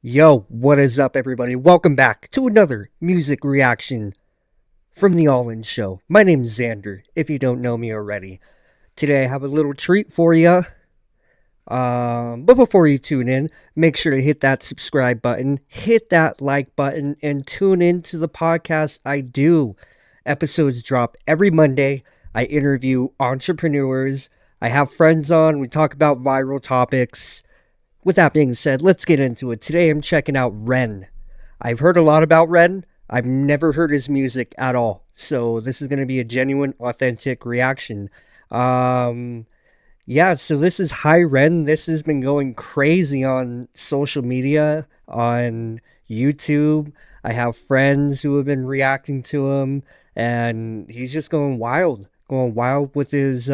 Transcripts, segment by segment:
Yo, what is up, everybody? Welcome back to another music reaction from the All In Show. My name's Xander, if you don't know me already. Today I have a little treat for you. But before you tune in, make sure to hit that subscribe button, hit that like button, and tune in to the podcast I do. Episodes drop every Monday. I interview entrepreneurs. I have friends on. We talk about viral topics. With that being said, let's get into it. Today I'm checking out REN. I've heard a lot about REN. I've never heard his music at all. So this is going to be a genuine, authentic reaction. So this is Hi REN. This has been going crazy on social media, on YouTube. I have friends who have been reacting to him, and he's just going wild with his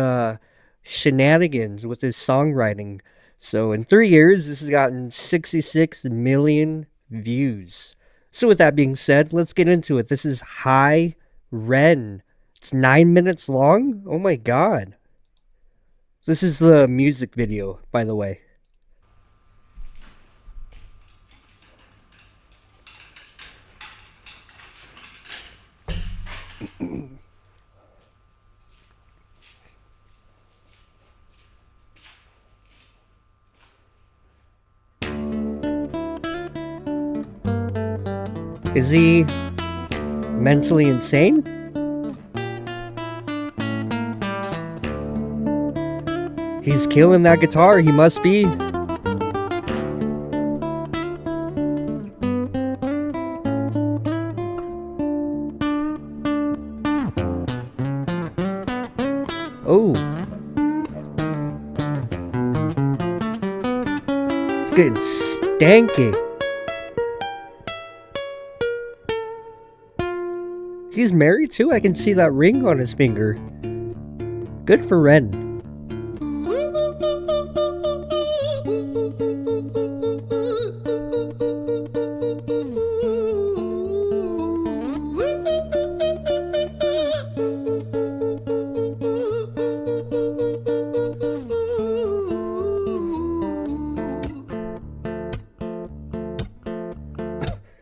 shenanigans, with his songwriting. So in 3 years, this has gotten 66 million views. So with that being said, let's get into it. This is Hi REN. It's 9 minutes long. Oh my god. This is the music video, by the way. Is he mentally insane? He's killing that guitar, he must be. Oh. It's getting stanky. He's married too? I can see that ring on his finger. Good for REN.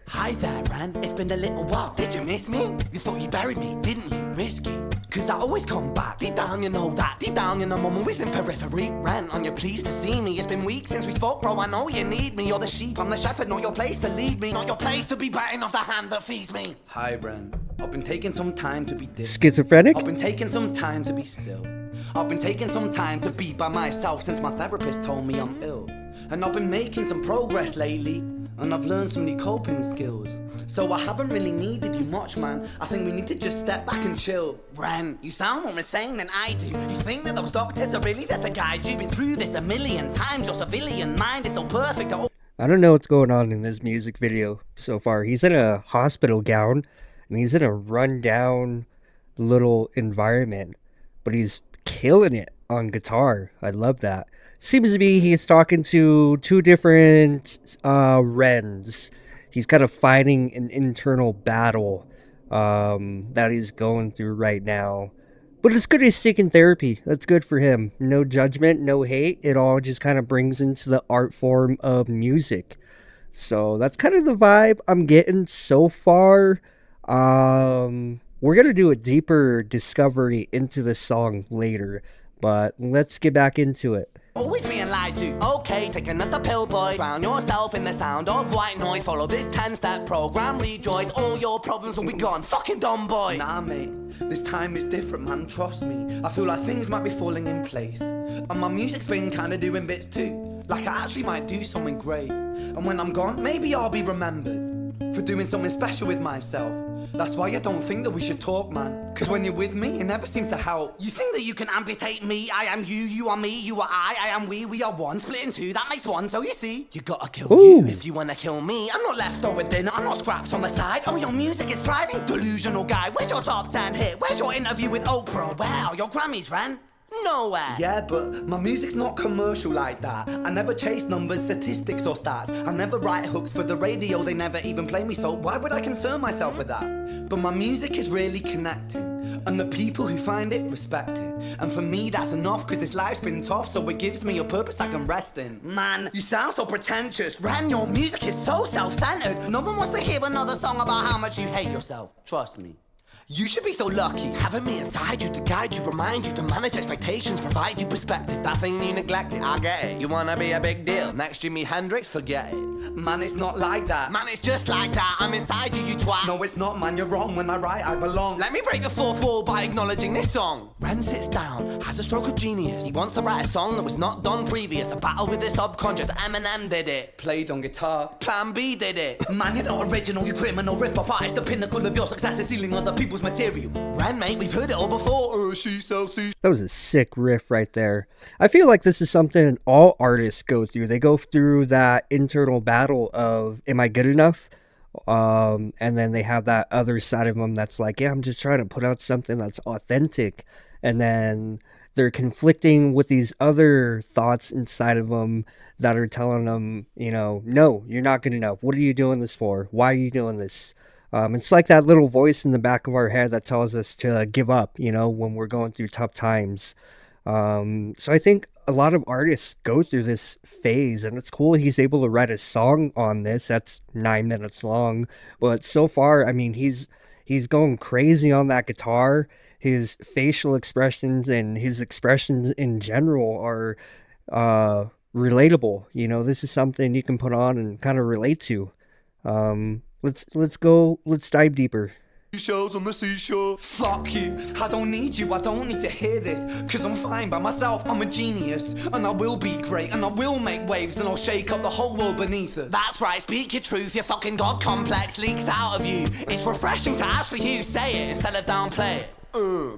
Hi there, REN. It's been a little while. Did you miss me? You thought you buried me, didn't you? Risky. Cause I always come back. Deep down, you know that. Deep down, you know I'm always in periphery. REN, are you pleased to see me? It's been weeks since we spoke, bro. I know you need me. You're the sheep, I'm the shepherd. Not your place to lead me. Not your place to be biting off the hand that feeds me. Hi, REN. I've been taking some time to be Schizophrenic? I've been taking some time to be still. I've been taking some time to be by myself since my therapist told me I'm ill. And I've been making some progress lately. And I've learned some new coping skills. So I haven't really needed you much, man. I think we need to just step back and chill. REN, you sound more insane than I do. You think that those doctors are really there to guide you? Been through this a million times. Your civilian mind is so perfect. I don't know what's going on in this music video so far. He's in a hospital gown, and he's in a rundown little environment, but he's killing it on guitar. I love that. Seems to be he's talking to two different RENs. He's kind of fighting an internal battle that he's going through right now. But it's good he's seeking therapy. That's good for him. No judgment, no hate. It all just kind of brings into the art form of music. So that's kind of the vibe I'm getting so far. We're going to do a deeper discovery into the song later. But let's get back into it. Always being lied to. Okay, take another pill, boy. Drown yourself in the sound of white noise. Follow this 10-step program, rejoice. All your problems will be gone. Fucking dumb boy. Nah, mate. This time is different, man. Trust me. I feel like things might be falling in place. And my music's been kinda doing bits too. Like I actually might do something great. And when I'm gone, maybe I'll be remembered for doing something special with myself. That's why I don't think that we should talk, man. Cause when you're with me, it never seems to help. You think that you can amputate me? I am you, you are me, you are I am we are one. Split in two, that makes one, so you see. You gotta kill you if you wanna kill me. I'm not leftover dinner, I'm not scraps on the side. Oh, your music is thriving, delusional guy. Where's your top 10 hit? Where's your interview with Oprah? Where are your Grammys, REN? Nowhere. Yeah, but my music's not commercial like that. I never chase numbers, statistics or stats. I never write hooks for the radio, they never even play me, so why would I concern myself with that? But my music is really connecting. And the people who find it respect it. And for me that's enough, cause this life's been tough, so it gives me a purpose I can rest in. Man, you sound so pretentious. Ren, your music is so self-centered. No one wants to hear another song about how much you hate yourself. Trust me. You should be so lucky, having me inside you to guide you, remind you to manage expectations, provide you perspective. That thing you neglected, I get it. You wanna be a big deal, next Jimi Hendrix, forget it. Man, it's not like that. Man, it's just like that. I'm inside you, you twat. No, it's not, man, you're wrong. When I write, I belong. Let me break the fourth wall by acknowledging this song. Ren sits down, has a stroke of genius. He wants to write a song that was not done previous. A battle with his subconscious, Eminem did it. Played on guitar, Plan B did it. Man, you're not original, you criminal rip-off artist. The pinnacle of your success is stealing other people's material. Ren, mate, we've heard it all before. She sells. That was a sick riff right there. I feel like this is something all artists go through. They go through that internal battle of, am I good enough? And then they have that other side of them that's like, yeah, I'm just trying to put out something that's authentic. And then they're conflicting with these other thoughts inside of them that are telling them, no, you're not good enough. What are you doing this for? Why are you doing this? It's like that little voice in the back of our head that tells us to give up, when we're going through tough times. So I think a lot of artists go through this phase, and it's cool he's able to write a song on this that's 9 minutes long. But so far, I mean, he's going crazy on that guitar. His facial expressions and his expressions in general are relatable. This is something you can put on and kind of relate to. Let's dive deeper. Shows on the seashore. Fuck you, I don't need you, I don't need to hear this. Cause I'm fine by myself, I'm a genius. And I will be great, and I will make waves, and I'll shake up the whole world beneath us. That's right, speak your truth, your fucking god complex leaks out of you. It's refreshing to actually hear you say it instead of downplay it.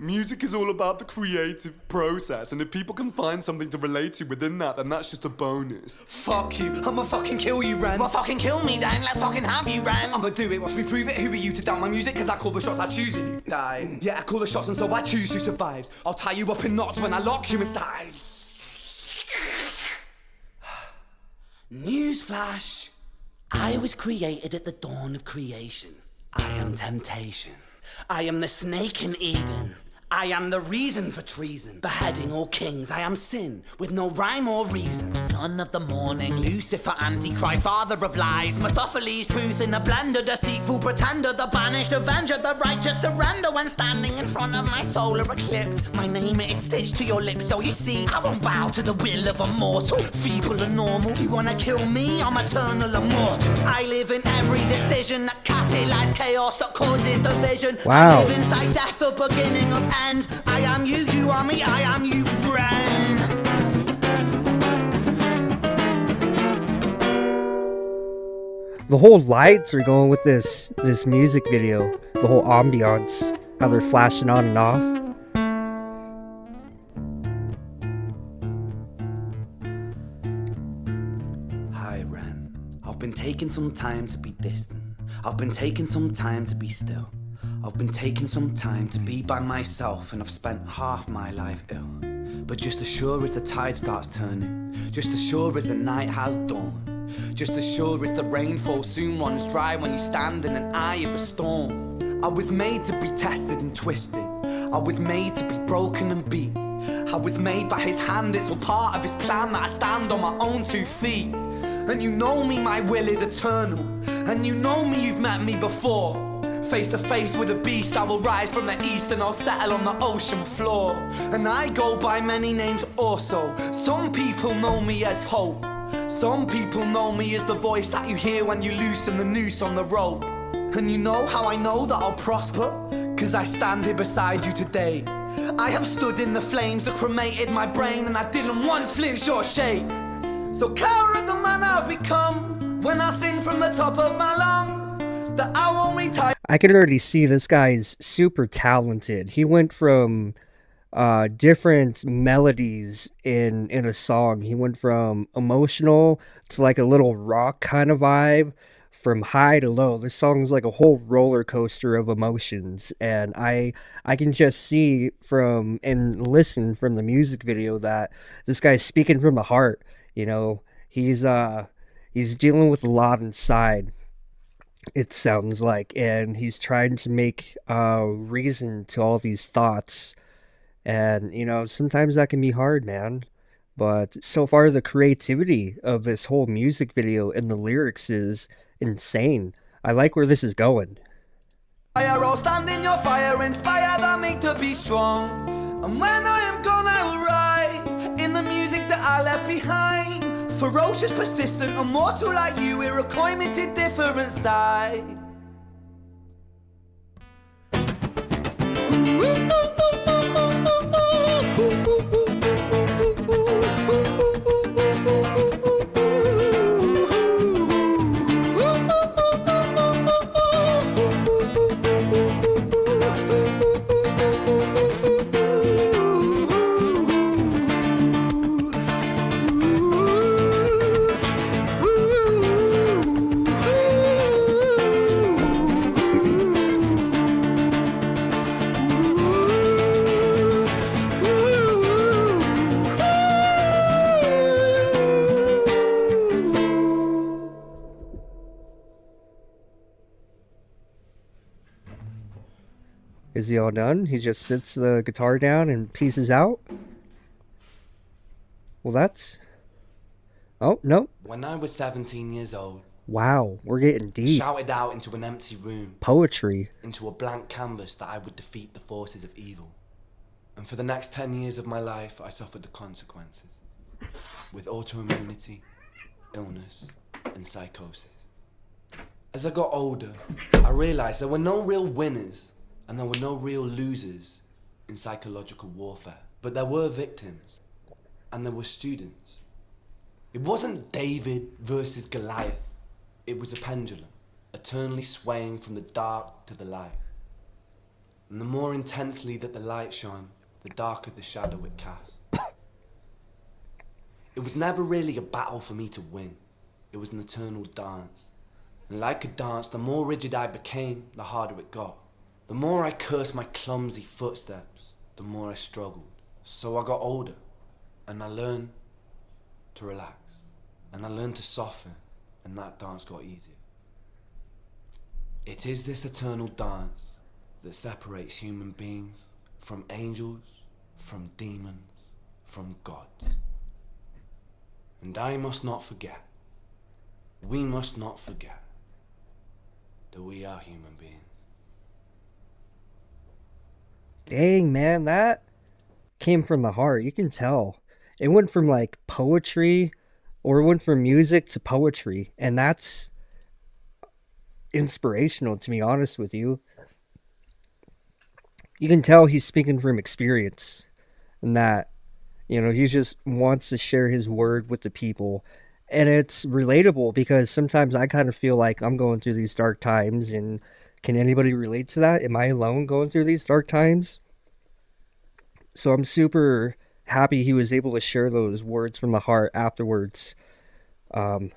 Music is all about the creative process, and if people can find something to relate to within that, then that's just a bonus. Fuck you, I'ma fucking kill you, Ren. Well, fucking kill me then, let's fucking have you, Ren. I'ma do it, watch me prove it. Who are you to doubt my music? Cause I call the shots, I choose if you die. Yeah, I call the shots and so I choose who survives. I'll tie you up in knots when I lock you inside. Newsflash, I was created at the dawn of creation. I am temptation. I am the snake in Eden. I am the reason for treason, beheading all kings. I am sin, with no rhyme or reason. Son of the morning, Lucifer, Antichrist, father of lies. Mustopheles, truth in a blender, deceitful pretender, the banished avenger, the righteous surrender. When standing in front of my solar eclipse, my name is stitched to your lips. So you see, I won't bow to the will of a mortal, feeble and normal. You wanna kill me? I'm eternal immortal. I live in every decision that catalyzes chaos, that causes division. Wow. I live inside death, the beginning of end. I am you, you are me, I am you, Ren. The whole lights are going with this music video. The whole ambiance, how they're flashing on and off. Hi, Ren. I've been taking some time to be distant. I've been taking some time to be still. I've been taking some time to be by myself, and I've spent half my life ill. But just as sure as the tide starts turning, just as sure as the night has dawned, just as sure as the rainfall soon runs dry when you stand in an eye of a storm. I was made to be tested and twisted. I was made to be broken and beat. I was made by his hand, it's all part of his plan that I stand on my own 2 feet. And you know me, my will is eternal. And you know me, you've met me before. Face to face with a beast, I will rise from the east and I'll settle on the ocean floor. And I go by many names also. Some people know me as hope. Some people know me as the voice that you hear when you loosen the noose on the rope. And you know how I know that I'll prosper? Cause I stand here beside you today. I have stood in the flames that cremated my brain, and I didn't once flinch or shake. So cower at the man I've become when I sing from the top of my lungs that I won't retire. I can already see this guy's super talented. He went from different melodies in a song. He went from emotional to like a little rock kind of vibe, from high to low. This song's like a whole roller coaster of emotions, and I can just see from and listen from the music video that this guy's speaking from the heart. He's dealing with a lot inside. it sounds like, and he's trying to make reason to all these thoughts. And sometimes that can be hard, man. But so far, the creativity of this whole music video and the lyrics is insane. I like where this is going. Fire, I'll stand in your fire, inspire that me to be strong. And when I am gone, I will rise in the music that I left behind. Ferocious, persistent, immortal like you, we're a climate different side. Is he all done? He just sits the guitar down and pieces out? Well, that's. Oh, no. When I was 17 years old, Wow, we're getting I deep. shouted out into an empty room, Poetry. into a blank canvas, that I would defeat the forces of evil. And for the next 10 years of my life, I suffered the consequences, with autoimmunity, illness, and psychosis. As I got older, I realized there were no real winners and there were no real losers in psychological warfare, but there were victims and there were students. It wasn't David versus Goliath. It was a pendulum, eternally swaying from the dark to the light. And the more intensely that the light shone, the darker the shadow it cast. It was never really a battle for me to win. It was an eternal dance. And like a dance, the more rigid I became, the harder it got. The more I cursed my clumsy footsteps, the more I struggled. So I got older, and I learned to relax, and I learned to soften, and that dance got easier. It is this eternal dance that separates human beings from angels, from demons, from gods. And I must not forget, we must not forget, that we are human beings. Dang, man, that came from the heart. You can tell. It went from like poetry, or it went from music to poetry. And that's inspirational, to be honest with you. You can tell he's speaking from experience, and that, he just wants to share his word with the people. And it's relatable because sometimes I kind of feel like I'm going through these dark times. And can anybody relate to that? Am I alone going through these dark times? So I'm super happy he was able to share those words from the heart afterwards. Um,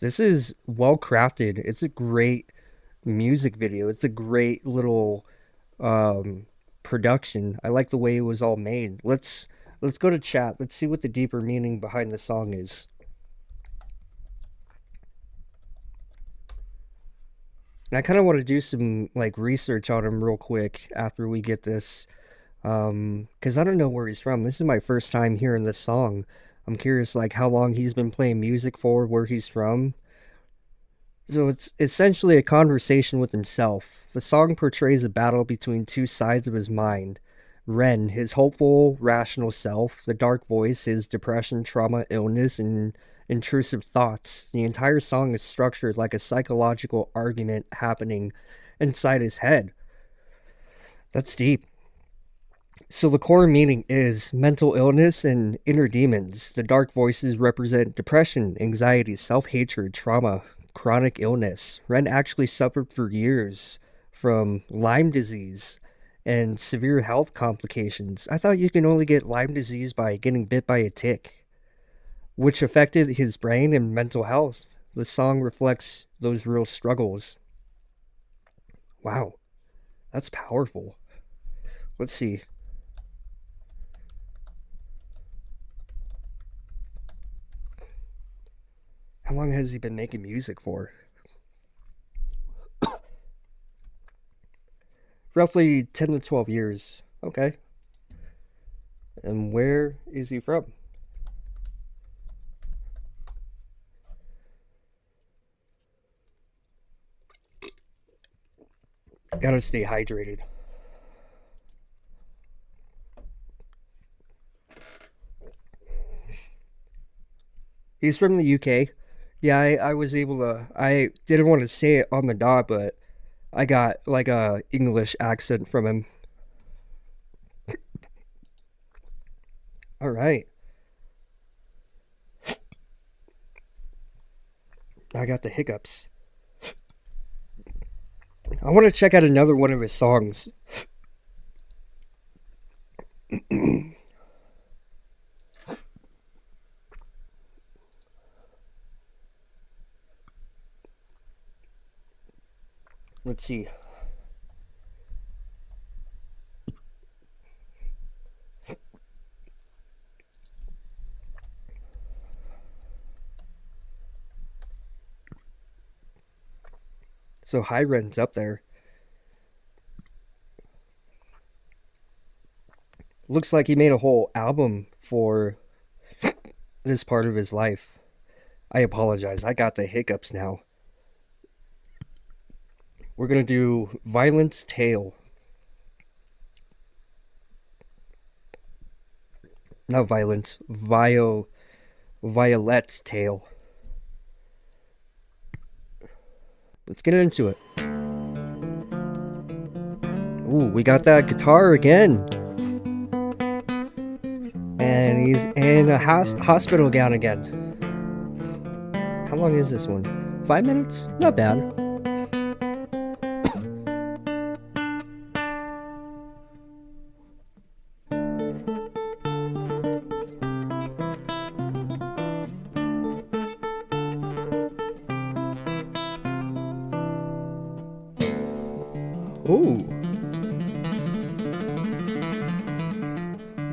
this is well crafted. It's a great music video. It's a great little um, production. I like the way it was all made. Let's go to chat. Let's see what the deeper meaning behind the song is. And I kind of want to do some like research on him real quick after we get this. Because I don't know where he's from. This is my first time hearing this song. I'm curious, like, how long he's been playing music for, where he's from. So it's essentially a conversation with himself. The song portrays a battle between two sides of his mind. REN, his hopeful, rational self, the dark voice, his depression, trauma, illness, and intrusive thoughts. The entire song is structured like a psychological argument happening inside his head. That's deep. So the core meaning is mental illness and inner demons. The dark voices represent depression, anxiety, self-hatred, trauma, chronic illness. Ren actually suffered for years from Lyme disease and severe health complications. I thought you can only get Lyme disease by getting bit by a tick, which affected his brain and mental health. The song reflects those real struggles. Wow, that's powerful. Let's see. How long has he been making music for? Roughly 10 to 12 years. Okay. And where is he from? Gotta stay hydrated. He's from the UK. Yeah, I was able to. I didn't want to say it on the dot, but I got like a English accent from him. All right. I got the hiccups. I want to check out another one of his songs. Let's see. So High Ren's up there. Looks like he made a whole album for this part of his life. I apologize. I got the hiccups now. We're gonna do Violent's Tale. Not Violence. Violet's Tale. Let's get into it. Ooh, we got that guitar again. And he's in a hospital gown again. How long is this one? 5 minutes? Not bad. Ooh.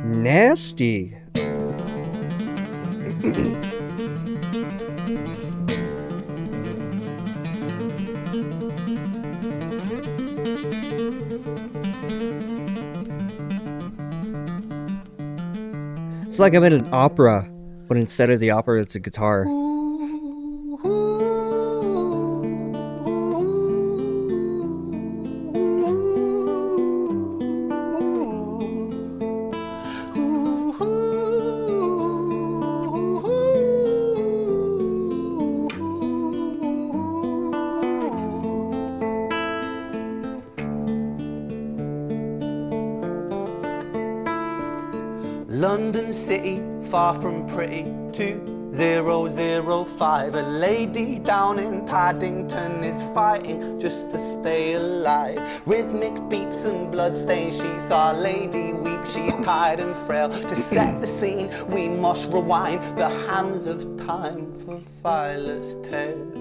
Nasty. It's like I'm in an opera, but instead of the opera, it's a guitar. London City, far from pretty, 2005. A lady down in Paddington is fighting just to stay alive. Rhythmic beeps and bloodstains, she saw a lady weep. She's tired and frail. To set the scene, we must rewind the hands of time for Violet's tale.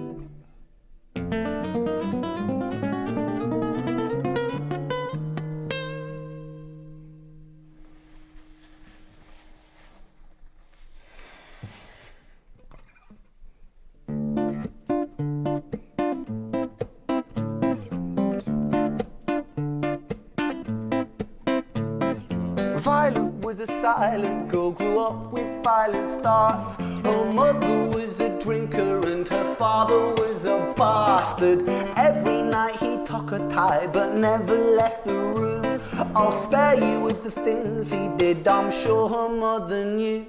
Violet was a silent girl, grew up with violent starts. Her mother was a drinker and her father was a bastard. Every night he took a tie but never left the room. I'll spare you with the things he did, I'm sure her mother knew.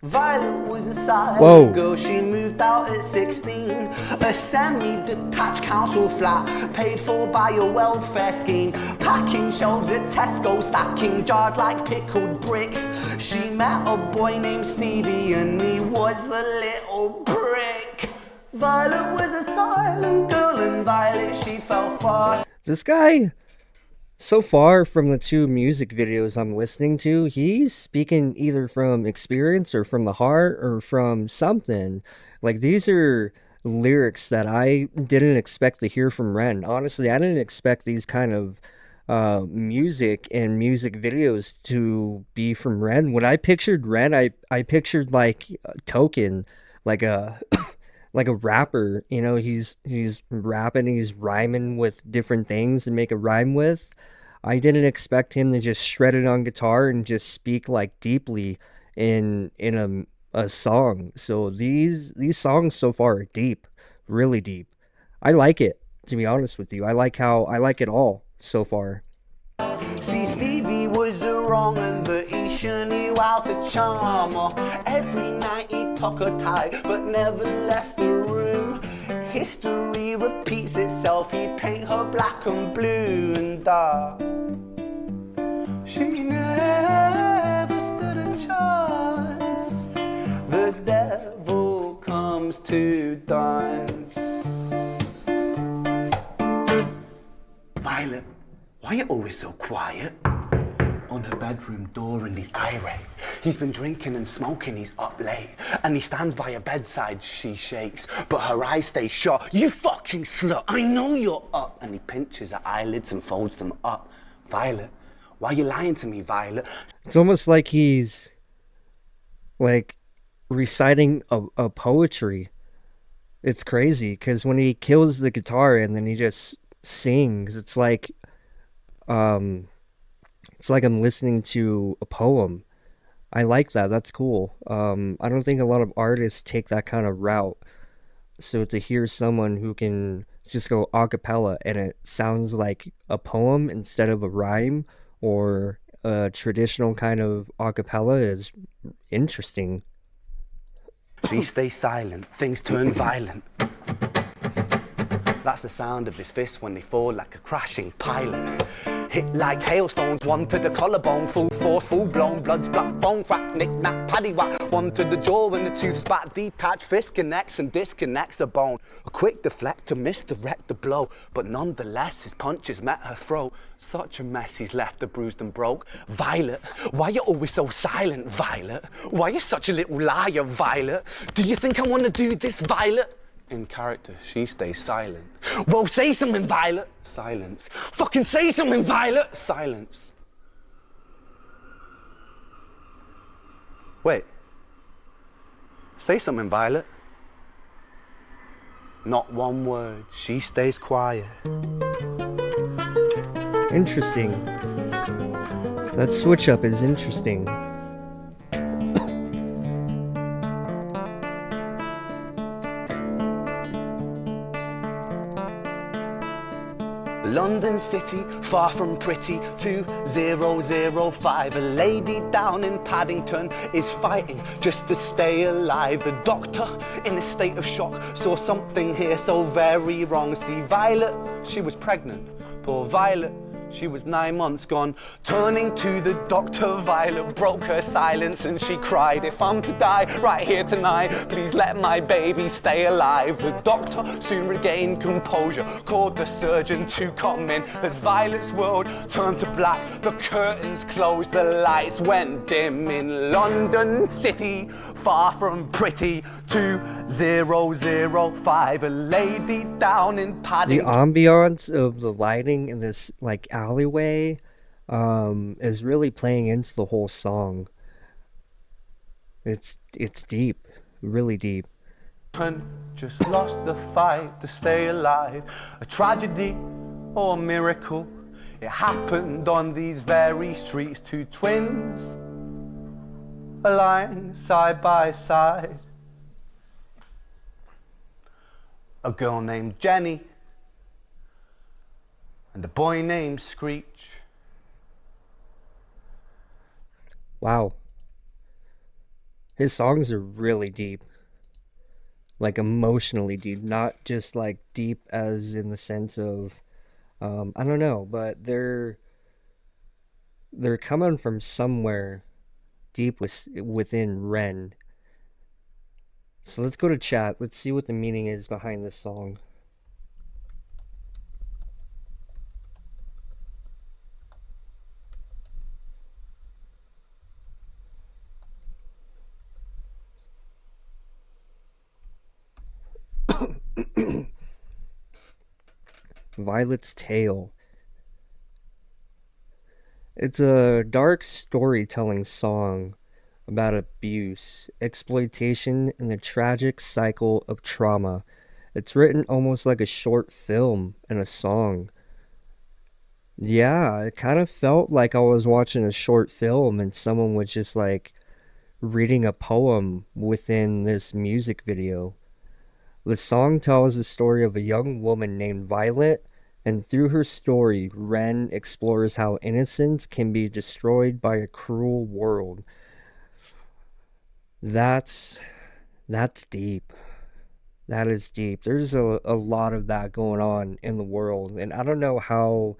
Violet was a silent girl, she moved out at 16. A semi-detached council flat, paid for by a welfare scheme. Packing shelves at Tesco, stacking jars like pickled bricks. She met a boy named Stevie and he was a little prick. Violet was a silent girl and Violet, she fell fast. This guy, so far from the two music videos I'm listening to, he's speaking either from experience or from the heart or from something. Like, these are lyrics that I didn't expect to hear from Ren. Honestly, I didn't expect these kind of music and music videos to be from Ren. When I pictured Ren, I pictured like a Token, like a like a rapper. You know, he's rapping, he's rhyming with different things to make a rhyme with. I didn't expect him to just shred it on guitar and just speak like deeply in a song. So these songs so far are deep, really deep. I like it, to be honest with you. I like it all so far. See, Stevie was the wrong and but he sure knew how to charm her. Every night he took her tight, but never left the room. History repeats itself, he'd paint her black and blue and dark. She never stood a chance. The devil comes to dance. Violet, why are you always so quiet? On her bedroom door and he's irate. He's been drinking and smoking, he's up late. And he stands by her bedside, she shakes, but her eyes stay shut. You fucking slut, I know you're up. And he pinches her eyelids and folds them up. Violet, why are you lying to me, Violet? It's almost like he's like reciting a poetry. It's crazy because when he kills the guitar and then he just sings, um it's like I'm listening to a poem. I like that. That's cool. I don't think a lot of artists take that kind of route. So to hear someone who can just go a cappella and it sounds like a poem instead of a rhyme or a traditional kind of a cappella is interesting. She stays silent, things turn violent. That's the sound of his fists when they fall like a crashing pilot. Hit like hailstones, one to the collarbone, full force, full blown, blood splat, bone crack, knick knack, paddy whack. One to the jaw when the tooth spat, detached fist connects and disconnects a bone. A quick deflect to misdirect the blow, but nonetheless his punches met her throat. Such a mess he's left her bruised and broke. Violet, why you always so silent, Violet? Why you such a little liar, Violet? Do you think I want to do this, Violet? In character, she stays silent. Well, say something, Violet. Silence. Fucking say something, Violet. Silence. Wait. Say something, Violet. Not one word. She stays quiet. Interesting. That switch up is interesting. London City, far from pretty, 2005. A lady down in Paddington is fighting just to stay alive. The doctor, in a state of shock, saw something here so very wrong. See, Violet, she was pregnant. Poor Violet, she was 9 months gone. Turning to the doctor, Violet broke her silence and she cried, if I'm to die right here tonight, please let my baby stay alive. The doctor soon regained composure, called the surgeon to come in. As Violet's world turned to black, the curtains closed, the lights went dim. In London City, far from pretty, 2005, a lady down in The Paddington. ambiance of the lighting in this like alleyway is really playing into the whole song. It's deep, really deep. Just lost the fight to stay alive. A tragedy or a miracle. It happened on these very streets. Two twins aligned side by side. A girl named Jenny and a boy named Screech. Wow. His songs are really deep. Like emotionally deep, not just like deep as in the sense of I don't know, but they're coming from somewhere deep within REN. So let's go to chat. Let's see what the meaning is behind this song. Violet's Tale. It's a dark storytelling song about abuse, exploitation, and the tragic cycle of trauma. It's written almost like a short film and a song. Yeah, it kind of felt like I was watching a short film and someone was just like reading a poem within this music video. The song tells the story of a young woman named Violet, and through her story, Ren explores how innocence can be destroyed by a cruel world. That's that's deep. That is deep. There's a lot of that going on in the world, and I don't know how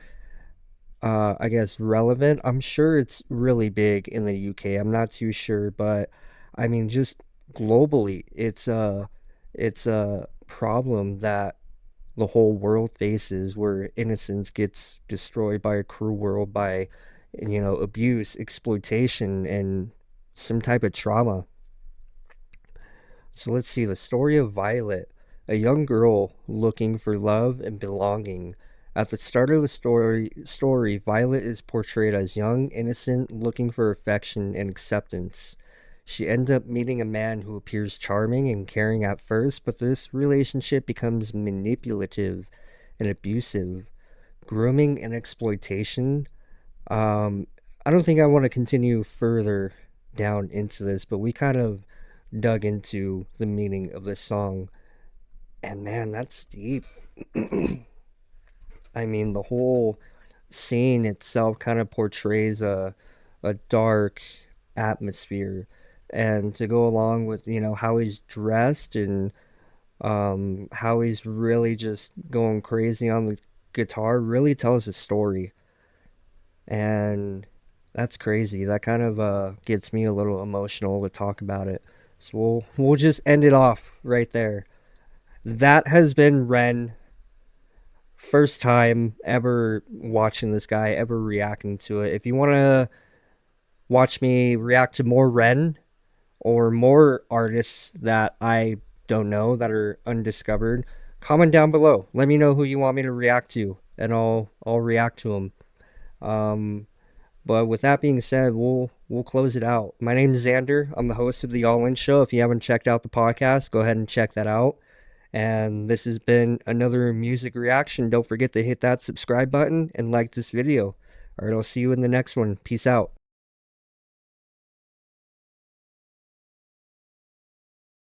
I guess relevant. I'm sure it's really big in the UK. I'm not too sure, but I mean just globally, it's a problem that the whole world faces where innocence gets destroyed by a cruel world by abuse, exploitation, and some type of trauma. So let's see the story of Violet, a young girl looking for love and belonging. At the start of the story, Violet is portrayed as young, innocent, looking for affection and acceptance. She ends up meeting a man who appears charming and caring at first, but this relationship becomes manipulative and abusive, grooming and exploitation. Um, I don't think I want to continue further down into this, but we kind of dug into the meaning of this song. And man, that's deep. I mean, the whole scene itself kind of portrays a dark atmosphere. And to go along with, how he's dressed and how he's really just going crazy on the guitar really tells a story. And that's crazy. That kind of gets me a little emotional to talk about it. So we'll just end it off right there. That has been Ren. First time ever watching this guy, ever reacting to it. If you want to watch me react to more Ren or more artists that I don't know that are undiscovered, comment down below. Let me know who you want me to react to, and I'll react to them. Um, But with that being said, we'll close it out. My name is Xander. I'm the host of the All In Show. If you haven't checked out the podcast, go ahead and check that out. And this has been another music reaction. Don't forget to hit that subscribe button and like this video. All right, I'll see you in the next one. Peace out.